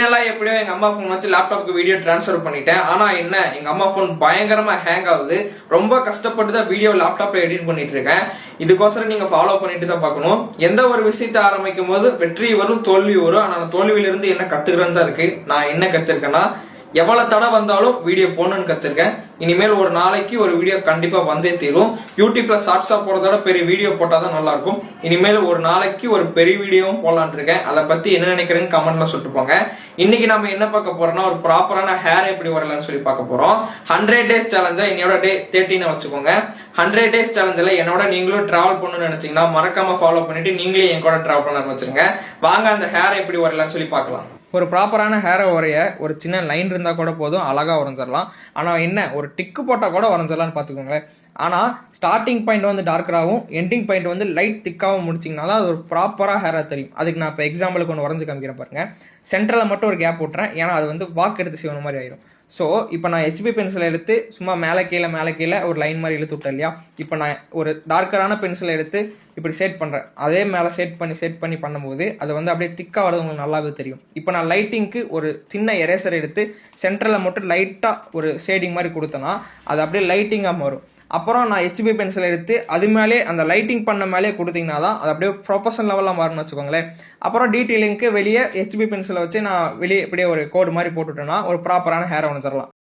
எப்படியோ எங்க அம்மா போன் வச்சு லேப்டாப்க்கு வீடியோ டிரான்ஸ்ஃபர் பண்ணிட்டேன். ஆனா என்ன, எங்க அம்மா போன் பயங்கரமா ஹேங் ஆகுது. ரொம்ப கஷ்டப்பட்டு தான் வீடியோ லேப்டாப்ல எடிட் பண்ணிட்டு இருக்கேன். இதுக்கோசரம் நீங்க ஃபாலோ பண்ணிட்டு தான் பார்க்கணும். எந்த ஒரு விஷயத்தை ஆரம்பிக்கும் போது வெற்றி வரும், தோல்வி வரும். ஆனா தோல்வியில இருந்து என்ன கத்துக்கிறேன்னு தான் இருக்கு. நான் என்ன கத்துருக்கேன்னா, எவ்வளவு தடை வந்தாலும் வீடியோ போடணும்னு கத்துருக்கேன். இனிமேல் ஒரு நாளைக்கு ஒரு வீடியோ கண்டிப்பா வந்தே தீரும். யூடியூப்ல ஷார்ட்ஸா போறதோட பெரிய வீடியோ போட்டாதான் நல்லா இருக்கும். இனிமேல் ஒரு நாளைக்கு ஒரு பெரிய வீடியோவும் போடலான் இருக்கேன். அதை பத்தி என்ன நினைக்கிறேன்னு கமெண்ட்ல சொல்லிட்டு போங்க. இன்னைக்கு நம்ம என்ன பார்க்க போறோம்னா, ஒரு ப்ராப்பரான ஹேர் எப்படி வரலாம்னு சொல்லி பார்க்க போறோம். 100 days சேலஞ்சா என்னோட டே 13 வச்சுக்கோங்க. 100 days சேலஞ்சில் என்னோட நீங்களும் டிராவல் பண்ணணும்னு நினைச்சீங்கன்னா மறக்காம ஃபாலோ பண்ணிட்டு நீங்களே என் கூட டிராவல் பண்ண ஆரம்பிச்சிருங்க. வாங்க அந்த ஹேர் எப்படி வரலாம்னு சொல்லி பார்க்கலாம். ஒரு ப்ராப்பரான ஹேரை வரைய ஒரு சின்ன லைன் இருந்தால் கூட போதும், அழகாக வரைஞ்சிடலாம். ஆனால் என்ன, ஒரு டிக்கு போட்டால் கூட வரைஞ்சிடலாம்னு பார்த்துக்கோங்களேன். ஆனால் ஸ்டார்டிங் பாயிண்ட் வந்து டார்க்கராகவும் எண்டிங் பாயிண்ட் வந்து லைட் திக்காகவும் முடிச்சிங்கன்னா தான் அது ஒரு ப்ராப்பராக ஹேராக தெரியும். அதுக்கு நான் இப்போ எக்ஸாம்பிளுக்கு ஒன்று வரைஞ்சி காமிக்கிறேன் பாருங்க. சென்டரில் மட்டும் ஒரு கேப் விட்டுறேன், ஏன்னா அது வந்து வாக்கு எடுத்து செய்யணும் மாதிரி ஆயிரும். ஸோ இப்போ நான் ஹெச்பி பென்சிலை எடுத்து சும்மா மேலே கீழே ஒரு லைன் மாதிரி இழுத்து விட்டேன் இல்லையா. இப்போ நான் ஒரு டார்க்கரான பென்சிலை எடுத்து இப்படி செட் பண்ணுறேன். அதே மேலே செட் பண்ணி பண்ணும்போது அது வந்து அப்படியே திக்காக வரது உங்களுக்கு நல்லாவே தெரியும். இப்போ நான் லைட்டிங்க்கு ஒரு சின்ன எரேசர் எடுத்து சென்டரில் மட்டும் லைட்டாக ஒரு ஷேடிங் மாதிரி கொடுத்தேன்னா அது அப்படியே லைட்டிங்காக வரும். அப்புறம் நான் ஹெச்பி பென்சில் எடுத்து அது மேலே அந்த லைட்டிங் பண்ண மேலே கொடுத்தீங்கன்னா தான் அது அப்படியே ப்ரொஃபஷனல் லெவலில் மாறும்னு வச்சுக்கோங்களேன். அப்புறம் டீட்டெயிலிங்க்கு வெளியே ஹெச்பி பென்சிலை வச்சு நான் வெளியே இப்படியே ஒரு கோடு மாதிரி போட்டுவிட்டேன்னா ஒரு ப்ராப்பரான ஹேரை வந்துடலாம்.